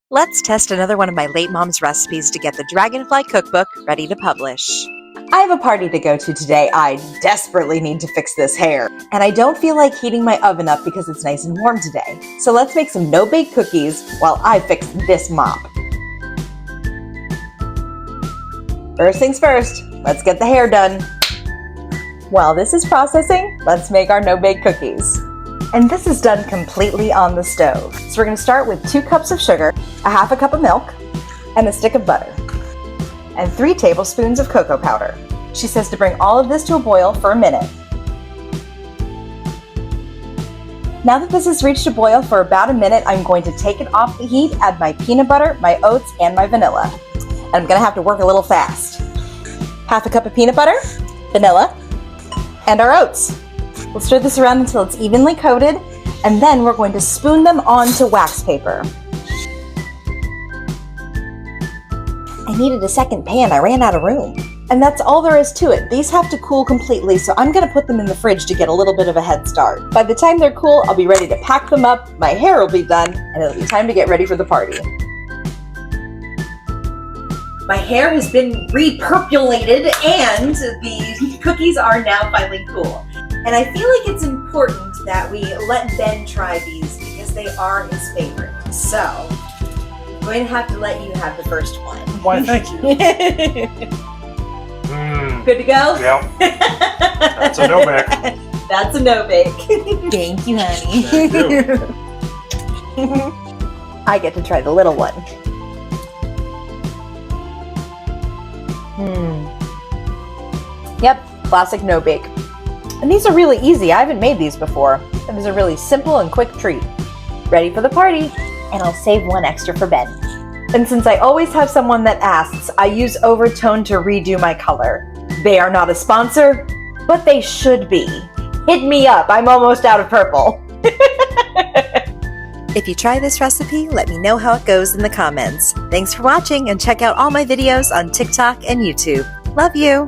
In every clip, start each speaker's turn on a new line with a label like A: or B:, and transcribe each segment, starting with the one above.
A: Let's test another one of my late mom's recipes to get the Dragonfly cookbook ready to publish.
B: I have a party to go to today. I desperately need to fix this hair. And I don't feel like heating my oven up because it's nice and warm today. So let's make some no-bake cookies while I fix this mop. First things first, let's get the hair done. While this is processing, let's make our no-bake cookies. And this is done completely on the stove. So we're going to start with 2 cups of sugar, a half a cup of milk, and a stick of butter, and 3 tablespoons of cocoa powder. She says to bring all of this to a boil for a minute. Now that this has reached a boil for about a minute, I'm going to take it off the heat, add my peanut butter, my oats, and my vanilla. And I'm going to have to work a little fast. Half a cup of peanut butter, vanilla, and our oats. We'll stir this around until it's evenly coated, and then we're going to spoon them onto wax paper. I needed a second pan, I ran out of room. And that's all there is to it. These have to cool completely, so I'm gonna put them in the fridge to get a little bit of a head start. By the time they're cool, I'll be ready to pack them up, my hair will be done, and it'll be time to get ready for the party. My hair has been repurpulated and the cookies are now finally cool. And I feel like it's important that we let Ben try these because they are his favorite. So, I'm going to have to let you have the first one.
C: Why, thank you.
B: Good to go?
C: Yep. That's a no-bake.
B: That's a no-bake. Thank you, honey.
C: Thank you.
B: I get to try the little one. Yep, classic no-bake. And these are really easy. I haven't made these before. It was a really simple and quick treat. Ready for the party. And I'll save one extra for Ben. And since I always have someone that asks, I use Overtone to redo my color. They are not a sponsor, but they should be. Hit me up, I'm almost out of purple.
A: If you try this recipe, let me know how it goes in the comments. Thanks for watching, and check out all my videos on TikTok and YouTube. Love you!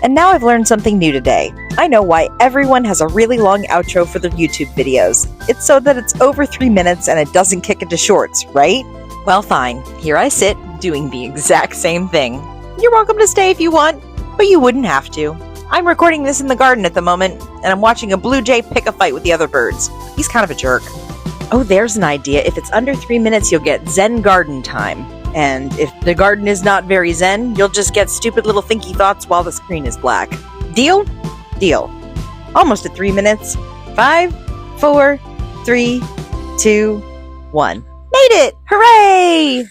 A: And now I've learned something new today. I know why everyone has a really long outro for their YouTube videos. It's so that it's over 3 minutes and it doesn't kick into shorts, right? Well, fine. Here I sit, doing the exact same thing. You're welcome to stay if you want, but you wouldn't have to. I'm recording this in the garden at the moment, and I'm watching a blue jay pick a fight with the other birds. He's kind of a jerk. Oh, there's an idea. If it's under 3 minutes, you'll get Zen garden time. And if the garden is not very zen, you'll just get stupid little thinky thoughts while the screen is black. Deal? Deal. Almost at 3 minutes. 5, 4, 3, 2, 1. Made it! Hooray!